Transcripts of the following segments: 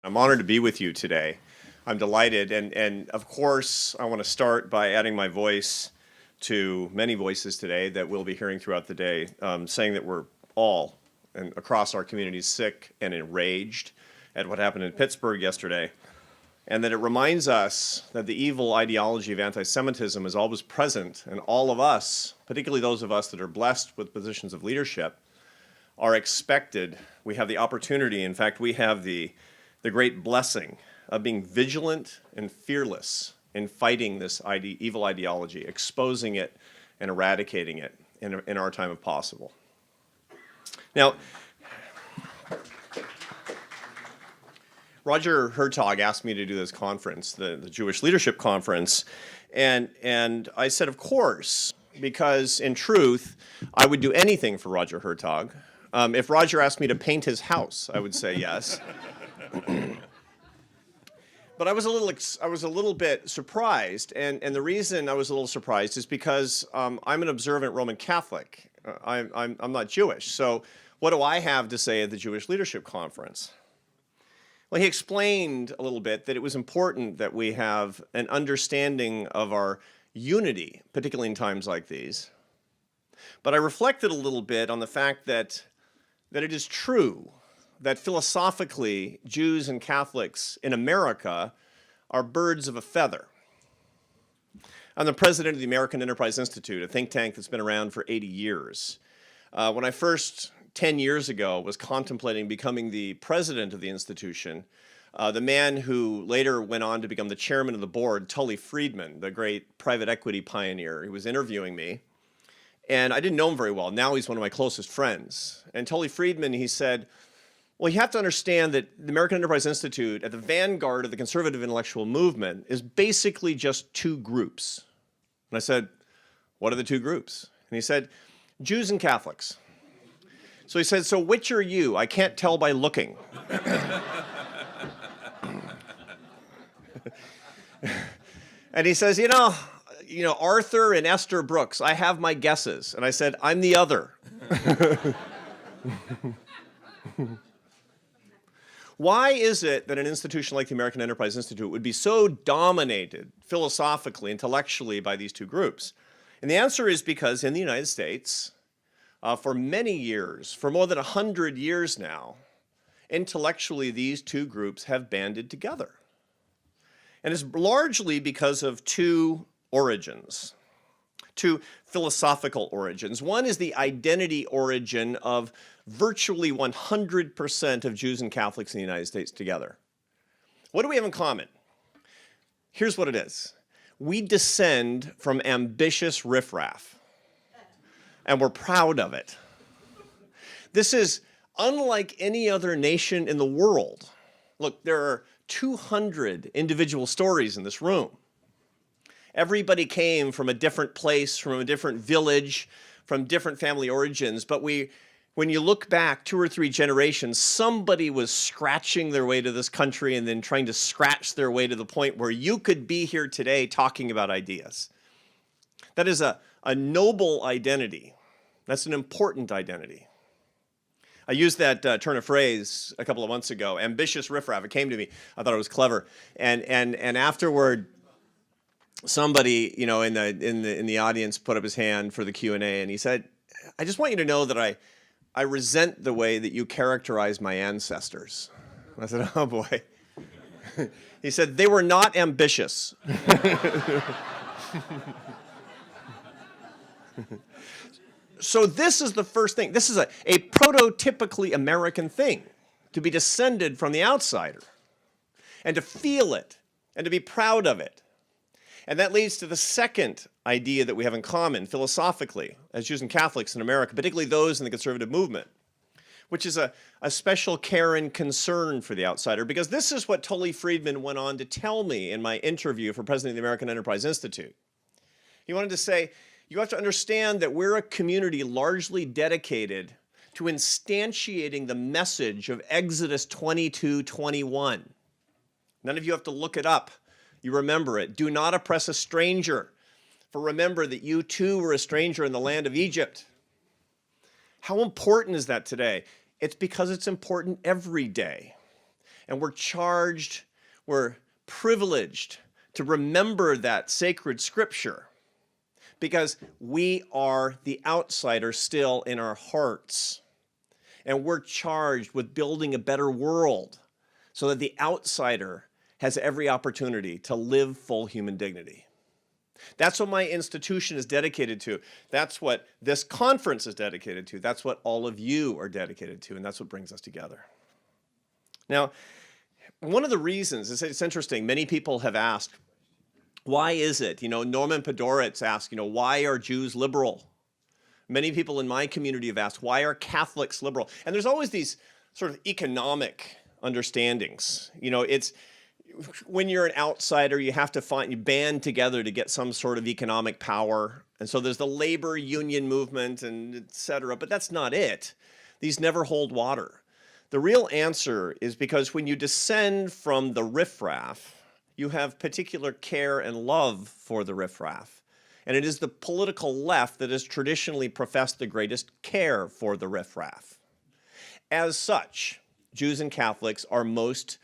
I'm honored to be with you today. I'm delighted, and of course, I want to start by adding my voice to many voices today that we'll be hearing throughout the day, saying that we're all, and across our communities, sick and enraged at what happened in Pittsburgh yesterday, and that it reminds us that the evil ideology of anti-Semitism is always present, and all of us, particularly those of us that are blessed with positions of leadership, are expected. We have the opportunity, in fact, we have the great blessing of being vigilant and fearless in fighting this evil ideology, exposing it and eradicating it in our time if possible. Now, Roger Hertog asked me to do this conference, the Jewish Leadership Conference, and I said, of course, because in truth, I would do anything for Roger Hertog. If Roger asked me to paint his house, I would say yes. But I was a little bit surprised, and the reason I was a little surprised is because I'm an observant Roman Catholic. I'm not Jewish, so what do I have to say at the Jewish Leadership Conference? Well, he explained a little bit that it was important that we have an understanding of our unity, particularly in times like these. But I reflected a little bit on the fact that it is true that philosophically, Jews and Catholics in America are birds of a feather. I'm the president of the American Enterprise Institute, a think tank that's been around for 80 years. When I first, 10 years ago, was contemplating becoming the president of the institution, the man who later went on to become the chairman of the board, Tully Friedman, the great private equity pioneer, he was interviewing me. And I didn't know him very well. Now he's one of my closest friends. And Tully Friedman, he said, well, you have to understand that the American Enterprise Institute, at the vanguard of the conservative intellectual movement, is basically just two groups. And I said, what are the two groups? And he said, Jews and Catholics. So he said, so which are you? I can't tell by looking. And he says, you know, Arthur and Esther Brooks, I have my guesses. And I said, I'm the other. Why is it that an institution like the American Enterprise Institute would be so dominated philosophically, intellectually by these two groups? And the answer is because in the United States, for many years, for more than 100 years now, intellectually these two groups have banded together. And it's largely because of two origins, two philosophical origins. One is the identity origin of virtually 100% of Jews and Catholics in the United States together. What do we have in common? Here's what it is. We descend from ambitious riffraff, and we're proud of it. This is unlike any other nation in the world. Look, there are 200 individual stories in this room. Everybody came from a different place, from a different village, from different family origins, but when you look back 2 or 3 generations, somebody was scratching their way to this country and then trying to scratch their way to the point where you could be here today talking about ideas. That is a noble identity. That's an important identity. I used that turn of phrase a couple of months ago, ambitious riffraff. It came to me. I thought it was clever. And afterward, somebody, in the audience put up his hand for the Q&A, and he said, I just want you to know that I resent the way that you characterize my ancestors. I said, oh boy. He said, they were not ambitious. So this is the first thing. This is a prototypically American thing, to be descended from the outsider, and to feel it, and to be proud of it. And that leads to the second idea that we have in common philosophically as Jews and Catholics in America, particularly those in the conservative movement, which is a special care and concern for the outsider, because this is what Tully Friedman went on to tell me in my interview for president of the American Enterprise Institute. He wanted to say, you have to understand that we're a community largely dedicated to instantiating the message of Exodus 22:21. None of you have to look it up. You remember it. Do not oppress a stranger, for remember that you too were a stranger in the land of Egypt. How important is that today? It's because it's important every day. And we're charged, we're privileged to remember that sacred scripture because we are the outsider still in our hearts. And we're charged with building a better world so that the outsider has every opportunity to live full human dignity. That's what my institution is dedicated to. That's what this conference is dedicated to. That's what all of you are dedicated to, and that's what brings us together. Now, one of the reasons, it's interesting, many people have asked, why is it? Norman Podhoretz asked, why are Jews liberal? Many people in my community have asked, why are Catholics liberal? And there's always these sort of economic understandings. It's when you're an outsider, you have to you band together to get some sort of economic power. And so there's the labor union movement and et cetera, but that's not it. These never hold water. The real answer is because when you descend from the riffraff, you have particular care and love for the riffraff. And it is the political left that has traditionally professed the greatest care for the riffraff. As such, Jews and Catholics are most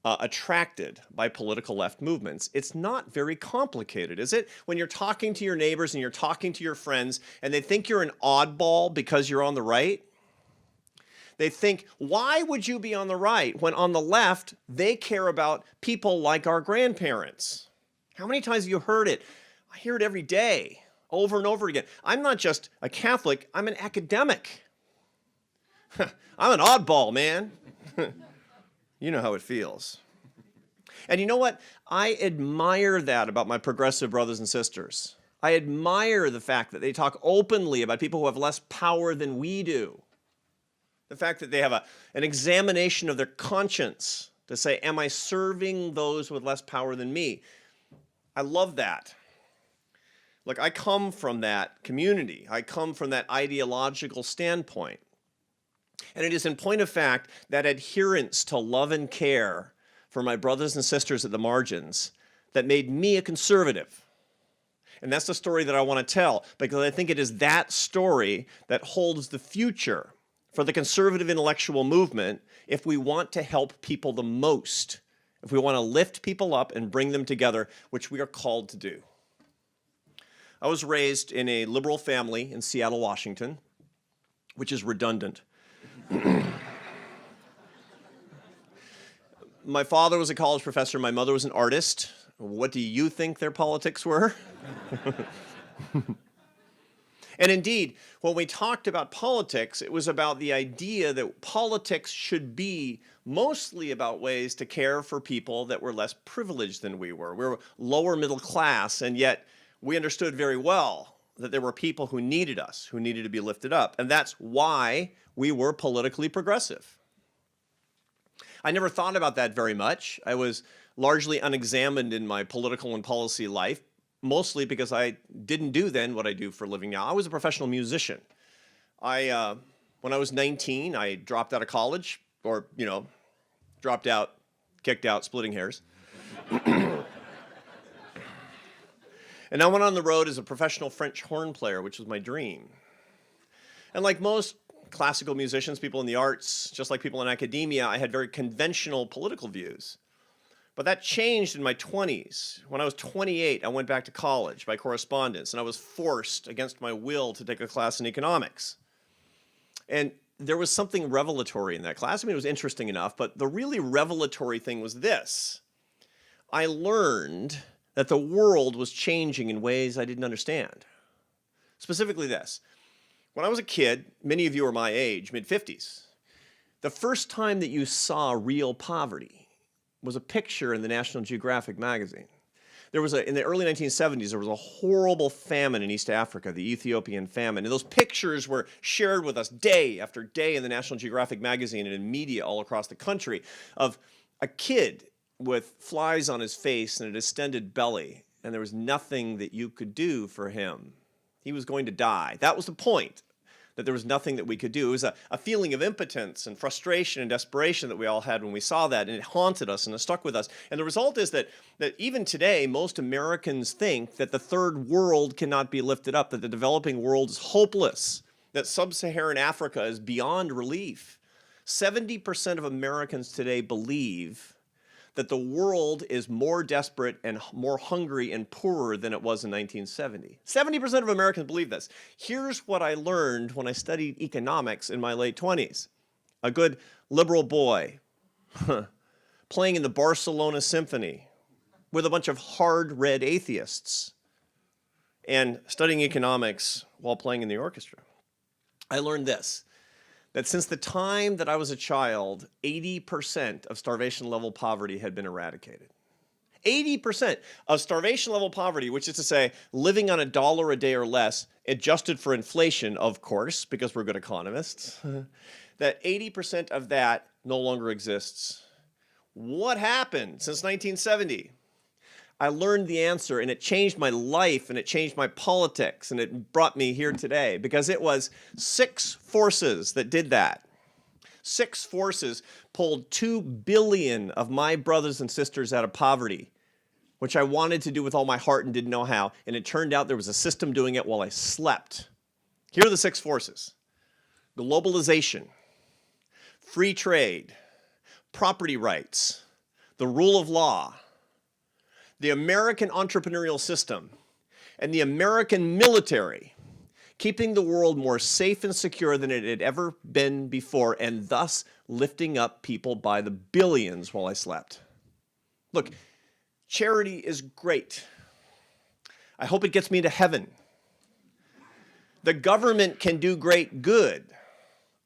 attracted by political left movements. It's not very complicated, is it? When you're talking to your neighbors and you're talking to your friends and they think you're an oddball because you're on the right, they think, why would you be on the right when on the left they care about people like our grandparents? How many times have you heard it? I hear it every day, over and over again. I'm not just a Catholic, I'm an academic. I'm an oddball, man. You know how it feels. And you know what? I admire that about my progressive brothers and sisters. I admire the fact that they talk openly about people who have less power than we do. The fact that they have an examination of their conscience to say, am I serving those with less power than me? I love that. Look, I come from that community. I come from that ideological standpoint. And it is in point of fact that adherence to love and care for my brothers and sisters at the margins that made me a conservative. And that's the story that I want to tell, because I think it is that story that holds the future for the conservative intellectual movement if we want to help people the most, if we want to lift people up and bring them together, which we are called to do. I was raised in a liberal family in Seattle, Washington, which is redundant. My father was a college professor. My mother was an artist. What do you think their politics were? And indeed, when we talked about politics, it was about the idea that politics should be mostly about ways to care for people that were less privileged than we were. We were lower middle class, and yet we understood very well that there were people who needed us, who needed to be lifted up. And that's why we were politically progressive. I never thought about that very much. I was largely unexamined in my political and policy life, mostly because I didn't do then what I do for a living now. I was a professional musician. When I was 19, I dropped out of college, or, dropped out, kicked out, splitting hairs. And I went on the road as a professional French horn player, which was my dream. And like most classical musicians, people in the arts, just like people in academia, I had very conventional political views. But that changed in my 20s. When I was 28, I went back to college by correspondence, and I was forced against my will to take a class in economics. And there was something revelatory in that class. I mean, it was interesting enough, but the really revelatory thing was this. I learned that the world was changing in ways I didn't understand. Specifically this. When I was a kid, many of you are my age, mid-50s, the first time that you saw real poverty was a picture in the National Geographic magazine. There was in the early 1970s, there was a horrible famine in East Africa, the Ethiopian famine. And those pictures were shared with us day after day in the National Geographic magazine and in media all across the country of a kid with flies on his face and a distended belly, and there was nothing that you could do for him. He was going to die. That was the point, that there was nothing that we could do. It was a feeling of impotence and frustration and desperation that we all had when we saw that, and it haunted us and it stuck with us. And the result is that even today, most Americans think that the third world cannot be lifted up, that the developing world is hopeless, that sub-Saharan Africa is beyond relief. 70% of Americans today believe that the world is more desperate and more hungry and poorer than it was in 1970. 70% of Americans believe this. Here's what I learned when I studied economics in my late 20s. A good liberal boy playing in the Barcelona Symphony with a bunch of hard red atheists and studying economics while playing in the orchestra. I learned this, that since the time that I was a child, 80% of starvation level poverty had been eradicated. 80% of starvation level poverty, which is to say living on $1 a day or less, adjusted for inflation, of course, because we're good economists, that 80% of that no longer exists. What happened since 1970? I learned the answer, and it changed my life, and it changed my politics, and it brought me here today, because it was 6 forces that did that. 6 forces pulled 2 billion of my brothers and sisters out of poverty, which I wanted to do with all my heart and didn't know how, and it turned out there was a system doing it while I slept. Here are the 6 forces: globalization, free trade, property rights, the rule of law, the American entrepreneurial system, and the American military, keeping the world more safe and secure than it had ever been before, and thus lifting up people by the billions while I slept. Look, charity is great. I hope it gets me to heaven. The government can do great good.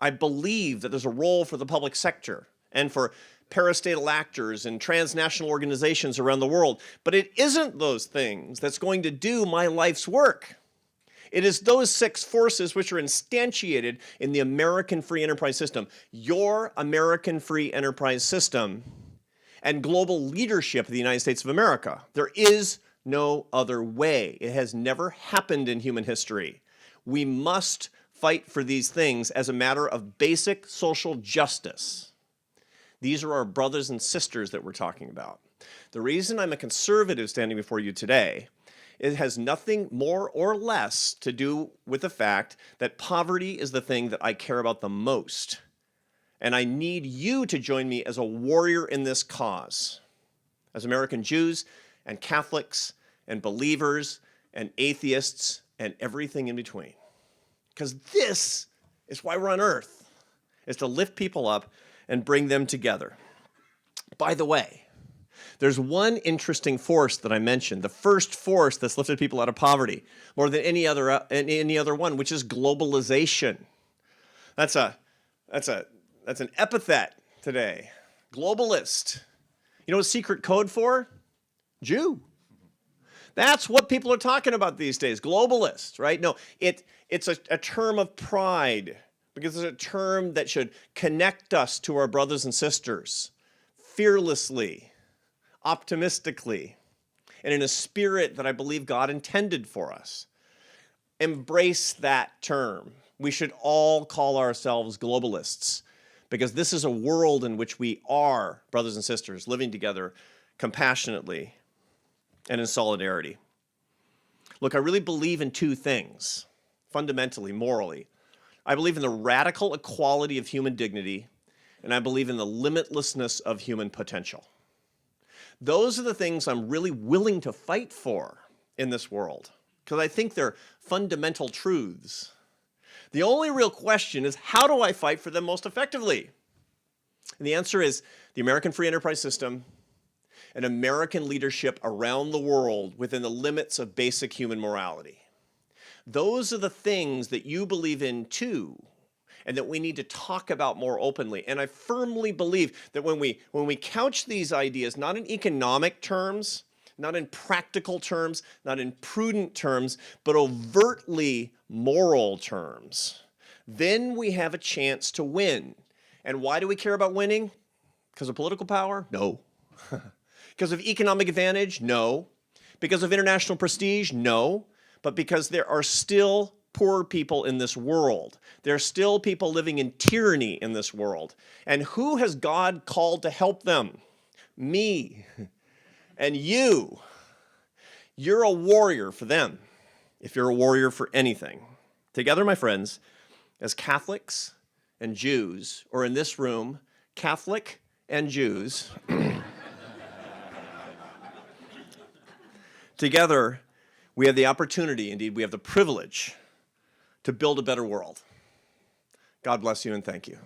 I believe that there's a role for the public sector and for parastatal actors and transnational organizations around the world. But it isn't those things that's going to do my life's work. It is those 6 forces which are instantiated in the American free enterprise system. Your American free enterprise system and global leadership of the United States of America. There is no other way. It has never happened in human history. We must fight for these things as a matter of basic social justice. These are our brothers and sisters that we're talking about. The reason I'm a conservative standing before you today, it has nothing more or less to do with the fact that poverty is the thing that I care about the most. And I need you to join me as a warrior in this cause, as American Jews and Catholics and believers and atheists and everything in between. Because this is why we're on earth, is to lift people up and bring them together. By the way, there's one interesting force that I mentioned, the first force that's lifted people out of poverty more than any other one, which is globalization. That's an epithet today. Globalist. You know what secret code for? Jew. That's what people are talking about these days, globalist, right? No, it's a term of pride, because it's a term that should connect us to our brothers and sisters fearlessly, optimistically, and in a spirit that I believe God intended for us. Embrace that term. We should all call ourselves globalists, because this is a world in which we are brothers and sisters living together compassionately and in solidarity. Look, I really believe in 2 things, fundamentally, morally. I believe in the radical equality of human dignity, and I believe in the limitlessness of human potential. Those are the things I'm really willing to fight for in this world, because I think they're fundamental truths. The only real question is, how do I fight for them most effectively? And the answer is the American free enterprise system and American leadership around the world within the limits of basic human morality. Those are the things that you believe in too, and that we need to talk about more openly. And I firmly believe that when we couch these ideas, not in economic terms, not in practical terms, not in prudent terms, but overtly moral terms, then we have a chance to win. And why do we care about winning? Because of political power? No. Because of economic advantage? No. Because of international prestige? No. But because there are still poor people in this world. There are still people living in tyranny in this world. And who has God called to help them? Me and you. You're a warrior for them, if you're a warrior for anything. Together, my friends, as Catholics and Jews, or in this room, Catholic and Jews, together, we have the opportunity, indeed, we have the privilege to build a better world. God bless you and thank you.